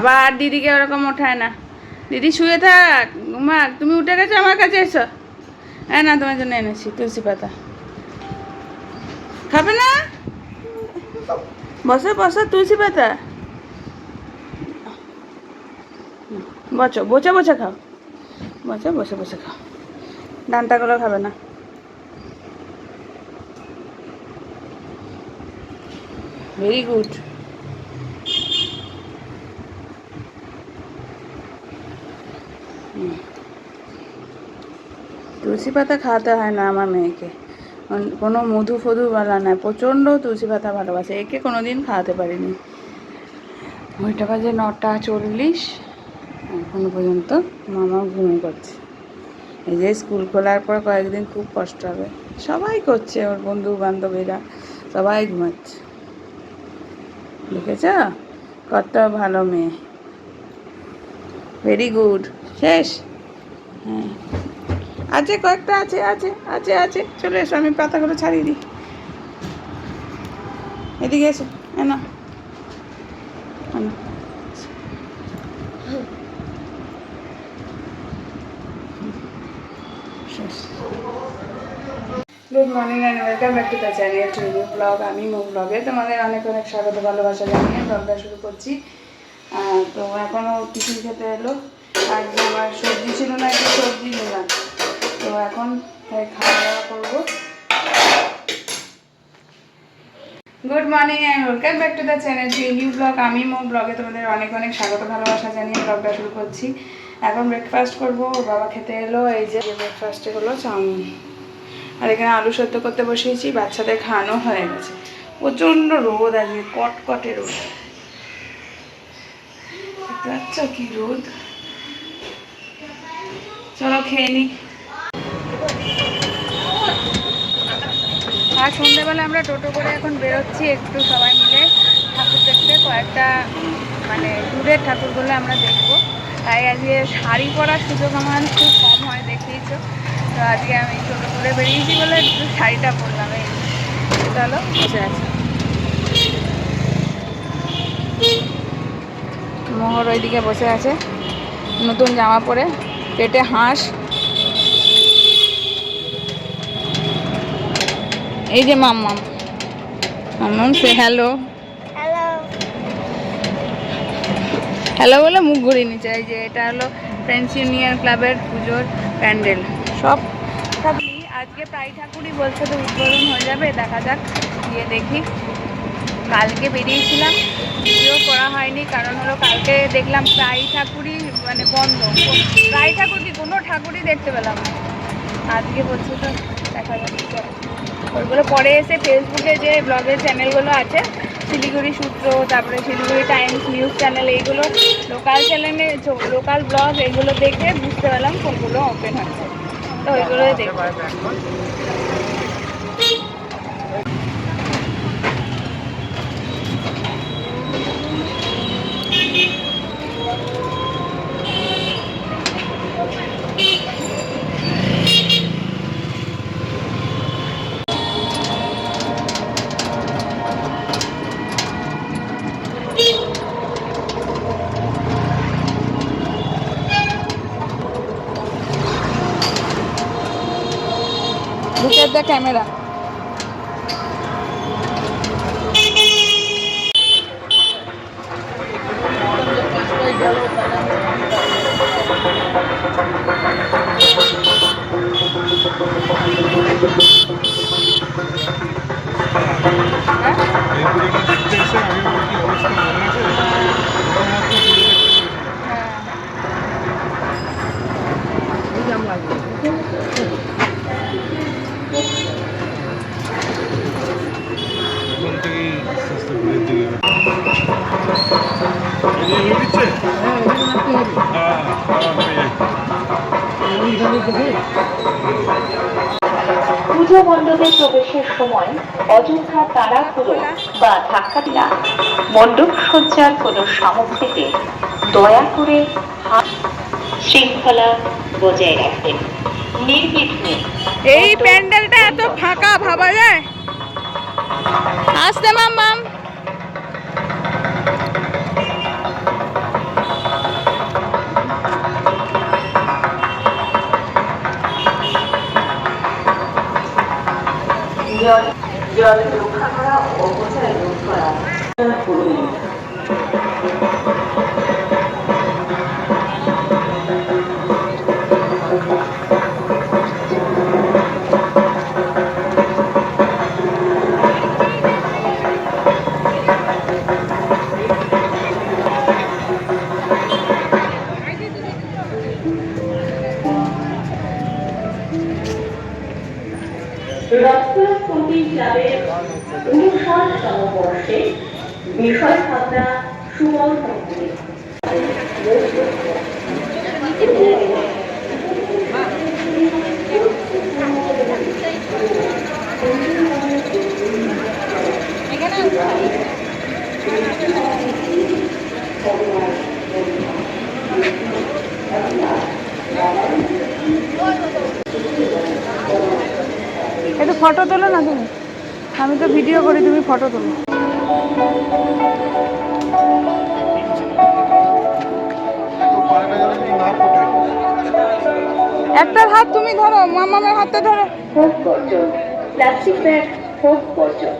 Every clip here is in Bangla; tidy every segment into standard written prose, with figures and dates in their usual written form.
আবার দিদিকে ওরকম ওঠায় না। দিদি শুয়ে থাক, মা তুমি উঠে গেছো, আমার কাছে এসো। হ্যাঁ না, তোমার জন্য এনেছি তুলসী পাতা। খাবে না? বসো বসো, তুলসী পাতা বসো, বসে বসে খাও, বসে বসে বসে খাও, ডান্টাগুলো খাবে না। Very good. তুলসী পাতা খাওয়াতে হয় না আমার মেয়েকে, কোনো মধু ফধু বলা না, প্রচণ্ড তুলসী পাতা ভালোবাসে, একে কোনো দিন খাওয়াতে পারিনি। ওইটা বাজে 9:40, এখনো পর্যন্ত মামা ঘুমিয়ে পড়ছে। এই যে স্কুল খোলার পর কয়েকদিন খুব কষ্ট হবে, সবাই করছে, ওর বন্ধু বান্ধবীরা সবাই ঘুমাচ্ছে। দেখেছ কত ভালো মেয়ে, ভেরি গুড। শেষ? হ্যাঁ আছে, কয়েকটা আছে আছে আছে আছে, চলে এসো, আমি পাতাগুলো ছাড়িয়ে দিই। এদিকে এসো, না good morning and welcome back to the channel to new blog. আমি মুখ ব্লগে তোমাদের অনেক অনেক স্বাগত ভালোবাসা জানিয়ে ব্লগটা শুরু করছি। তো এখনও টিফিন খেতে এলো, আজকে আমার সবজি ছিল না, একটু সবজি নিলাম। তো এখন খাওয়া দাওয়া করবো। Good morning and welcome back to the channel to new blog. আমি মুখ ব্লগে তোমাদের অনেক অনেক স্বাগত ভালোবাসা জানিয়ে ব্লগটা শুরু করছি। এখন ব্রেকফাস্ট করবো, বাবা খেতে এলো। এই যে ব্রেকফাস্টে হলো চাউমিন, আর এখানে আলু সেদ্ধ করতে বসিয়েছি, বাচ্চাদের খাওয়ানো হয়ে গেছে। প্রচণ্ড রোদ, আজকে কটকটে রোদ, দেখতে পাচ্ছ কি রোদ। চলো খেয়ে নিই। আর সন্ধ্যেবেলা আমরা টোটো করে এখন বেরোচ্ছি একটু সবাই মিলে ঠাকুর দেখতে, কয়েকটা মানে দূরের ঠাকুরগুলো আমরা দেখবো। তাই আজকে শাড়ি পরার সুযোগ আমার খুব কম হয়, দেখিয়েছো তো। আজকে আমি টোটো করে বেরিয়েছি বলে একটু শাড়িটা পরলাম। এই চলো, বসে আছে মোহর, ওইদিকে বসে আছে নতুন জামা পরে, পেটে হাঁস। এই যে মাম্মাম, মাম্মাম সে হ্যালো হ্যালো বলে মুখ ঘুরিয়ে নিচ্ছে। এই যে এটা হলো ফ্রেন্ডস ইউনিয়ন ক্লাবের পুজোর প্যান্ডেল। সব ঠাকুরই আজকে প্রায় ঠাকুরই বলছে তো উদ্বোধন হয়ে যাবে, দেখা যাক, গিয়ে দেখি। কালকে বেরিয়েছিলাম, ভিডিও করা হয়নি, কারণ হলো কালকে দেখলাম প্রায় ঠাকুরই মানে বন্ধ, প্রায় ঠাকুর কি কোনো ঠাকুরই দেখতে পেলাম না। আজকে বলছে তো দেখা যাচ্ছে। ওইগুলো পরে এসে ফেসবুকে যে ব্লগের চ্যানেলগুলো আছে, শিলিগুড়ি সূত্র, তারপরে শিলিগুড়ি টাইমস নিউজ চ্যানেল, এইগুলো লোকাল চ্যানেলে লোকাল ব্লগ, এইগুলো দেখে বুঝতে পারলাম কোনগুলো ওপেন হচ্ছে, তো ওইগুলোই দেখবো। Look at the camera. পুজো মণ্ডপে প্রবেশের সময় অযথা তাড়াহুড়ো বা ধাক্কাটি না, মণ্ডপ সজ্জার কোনো সামগ্রীতে দয়া করে শৃঙ্খলা বজায় রাখবেন, নির্বিঘ্নে। এই প্যান্ডেলটা এত ফাঁকা ভাবা যায়? আসতে মাম্মাম। জল জল রক্ষা করা ও অপচয় রোধ করা করুন। রক্তপতি ক্লাবের 59তম বর্ষে বিষয় ভাবনা সুমন ঠাকুর। একটু ফটো তোলো না তুমি, আমি তো ভিডিও করি, তুমি ফটো তোলো। একটার হাত তুমি ধরো, মামামের হাতটা ধরো। হোক বর্জন, প্লাস্টিক ব্যাগ হোক বর্জন,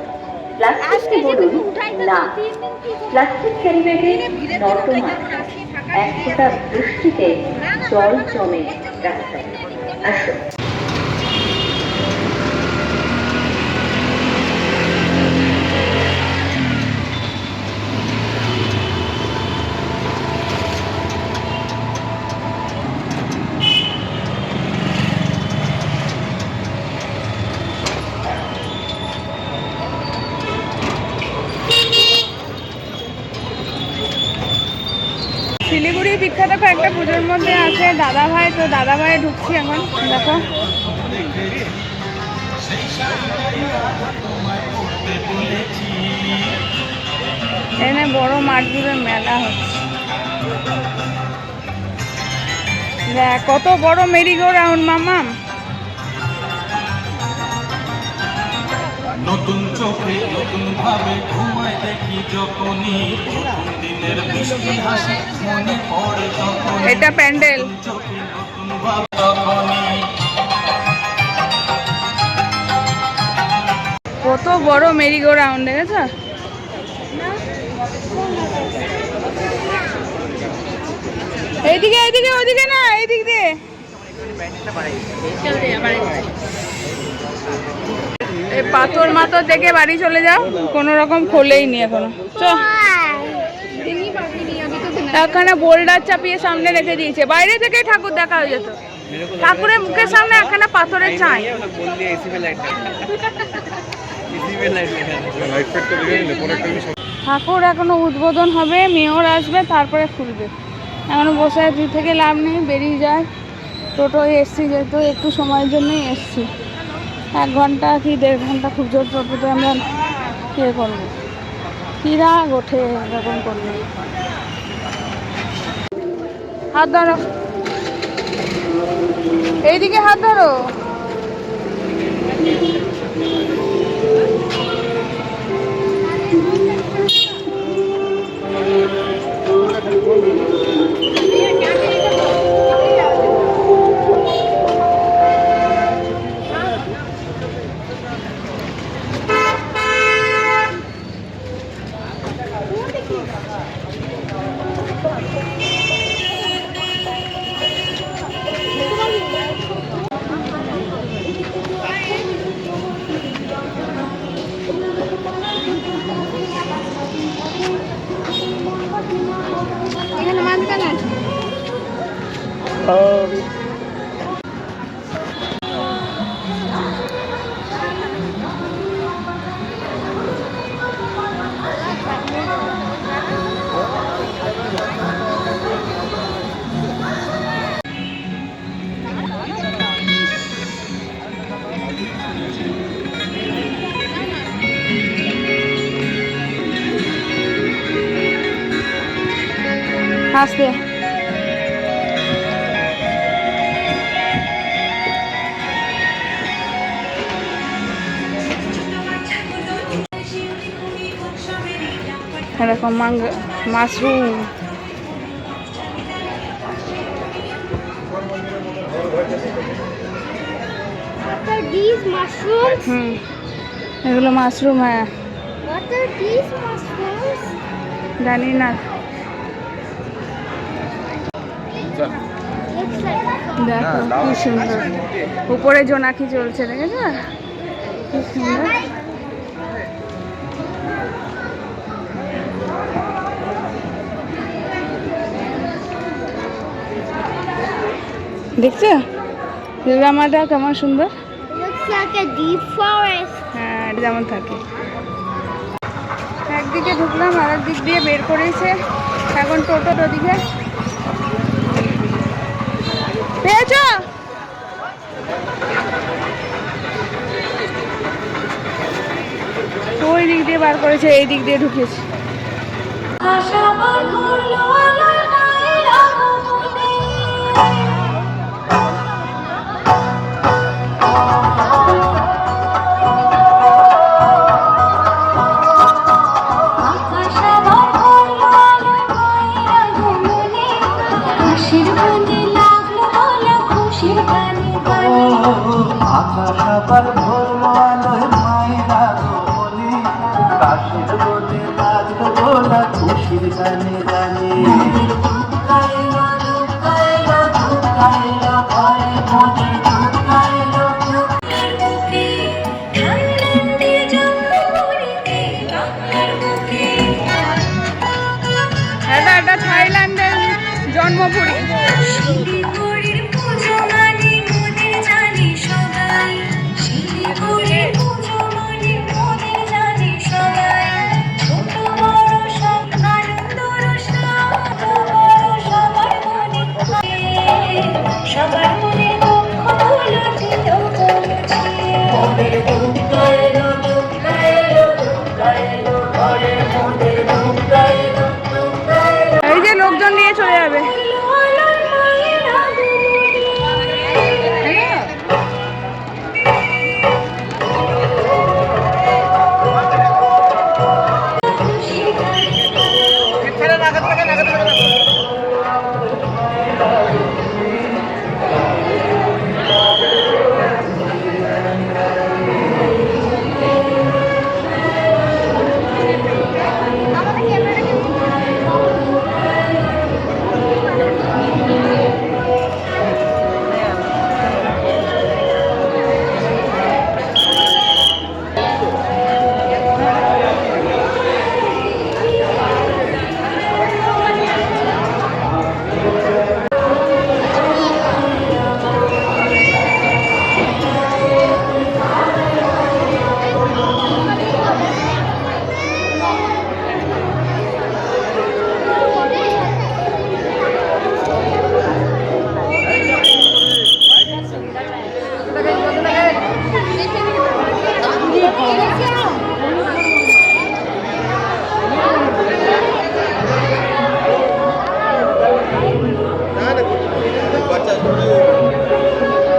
প্লাস্টিককে বলুন না। প্লাস্টিক ক্যারি ব্যাগে নর্দমা এক ফোঁটা বৃষ্টিতে জল জমে রাস্তায়। আসুন। শিলিগুড়ি বিখ্যাত কয়েকটা পুজোর মধ্যে আছে দাদাভাই, তো দাদাভাই ঢুকছি এখন। দেখো এখানে বড় মাঠ জুড়ে মেলা হচ্ছে। দেখ কত বড় মেরিগো রাউন্ড মামাম। নতুন চোখে নতুন ভাবে ঘুমায় দেখি যখনই নতুন দিনের মিষ্টি হাসি মনে পড়ে তখন। এটা প্যান্ডেল। চোখে নতুন ভাব তখনই। কত বড় মেরিগো রাউন্ড দেখেছ? এইদিকে এইদিকে ওইদিকে না, এইদিক দিয়ে। এই পাথর মাথর দেখে বাড়ি চলে যাও, কোনো রকম খোলেই নি এখনো। এখানে বোল্ডার চাপিয়ে সামনে রেখে দিয়েছে, বাইরে থেকে ঠাকুর দেখা হয়ে যেত। ঠাকুরের মুখের সামনে এখানে পাথরের ছাই। ঠাকুর এখনো উদ্বোধন হবে, মেয়র আসবে, তারপরে খুলবে। এখনো বসে থেকে লাভ নেই, বেরিয়ে যায়। টোটোয় এসছি যেহেতু একটু সময়ের জন্যই এসছি, 1 ঘন্টা কি 1.5 ঘন্টা খুব জোর টোটোতে আমরা ইয়ে করবো, কিরা গোঠে এরকম করবে। হাত ধরো, এইদিকে হাত ধরো। আস্তে এরকম মাশরুম, These mushrooms. এগুলো মাশরুম, হ্যাঁ What are these mushrooms? জানি না। Looks like দেখো কি সুন্দর, উপরে জোনাকি চলছে, দেখেছো কি সুন্দর। দেখছো দুর্গা মাটা কেমন সুন্দর। looks like a deep forest. হ্যাঁ এটা যেমন থাকে। একদিকে ঢুকলাম আর একদিক দিয়ে বের করেছে, এখন টোটোর ওদিকে পেয়েছো। ওই দিক দিয়ে বার করেছে, এই দিক দিয়ে ঢুকেছে। আকাশ আবার ভরলো আলোয় মায়ের আগমনে, কাশের বনে লাগলো গোলা খুশির গানে গানে। ঢুকাইলো ঢুকাইলো ঢুকাইলো ঘরে মনে ঢুকাইলো এটা থাইল্যান্ডের জন্মপুরি। এই যে লোকজন নিয়ে চলে যাবে।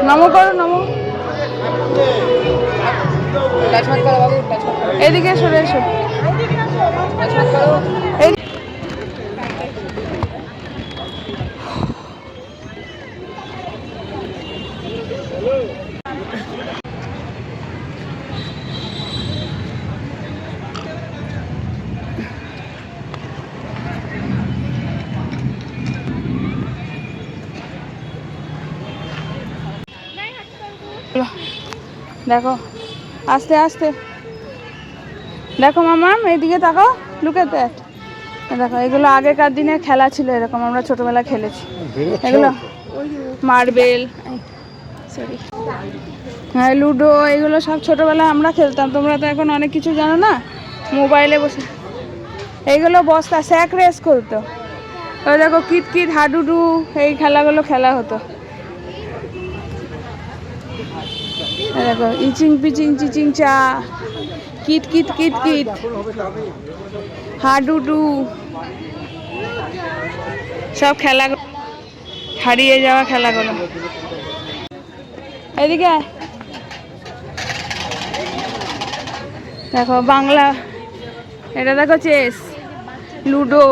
নমো করো নমো। এদিকে সরে এসো। দেখো আস্তে আস্তে, দেখো মামাম এইদিকে তাকাও, লুকে দ্যাট। দেখো এগুলো আগেকার দিনের খেলা ছিল, এরকম আমরা ছোটবেলা খেলেছি এগুলো। মার্বেল, সরি, হ্যাঁ লুডো, এগুলো সব ছোটবেলায় আমরা খেলতাম। তোমরা তো এখন অনেক কিছু জানো না, মোবাইলে বসে। এইগুলো বস্তা স্যাক রেস করতো। ওই দেখো কিতকিত, হাডুডু, এই খেলাগুলো খেলা হতো। দেখো ইচিং পিচিং চিচিং চা, কিট কিট কিট কিট, হাডুডু, সব খেলা, হারিয়ে যাওয়া খেলাগুলো। এদিকে আয়। দেখো বাংলা, এটা দেখো চেস, লুডো,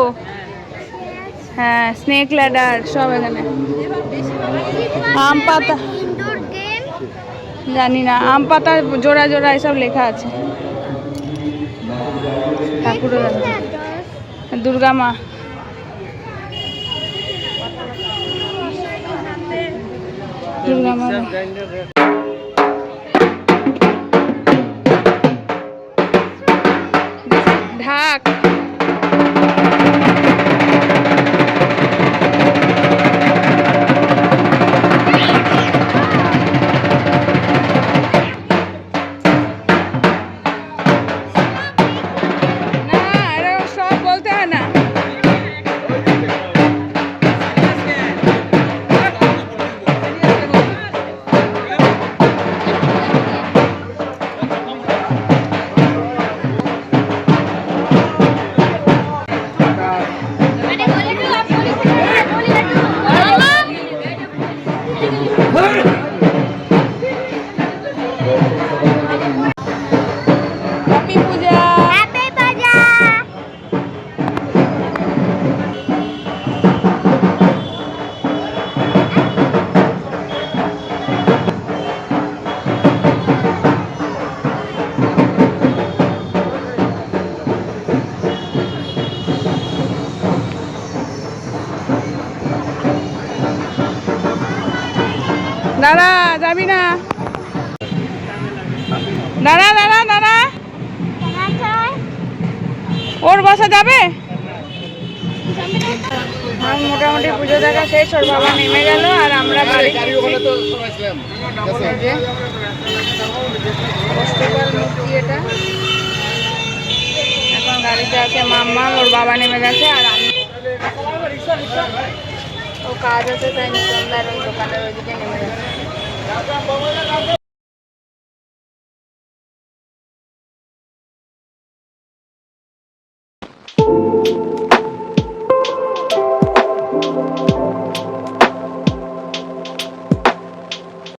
হ্যাঁ স্নেক ল্যাডার, সব এখানে। আম পাতা, Indoor game. জানি না, আম পাতা জোড়া জোড়া এসব লেখা আছে। ঠাকুরও দেখা দুর্গা মা। দুর্গা মা ঢাক। হ্যাপি পূজা। Happy Baja! দাঁড়া, যাবি না। দাঁড়া দাঁড়া দাঁড়া, ওর বাসা যাবে। মোটামুটি পুজো দেখা শেষ, ওর বাবা নেমে গেল আর আমরা বাড়ি ফিরছি। এই যে অষ্টপাল মূর্তি এটা। এখন গাড়িতে আছে মাম্মা, ওর বাবা নেমে গেছে আর আমি। ও কাজ আছে তাই নিচন্দার ওই দোকানের ওইদিকে নেমে গেছে।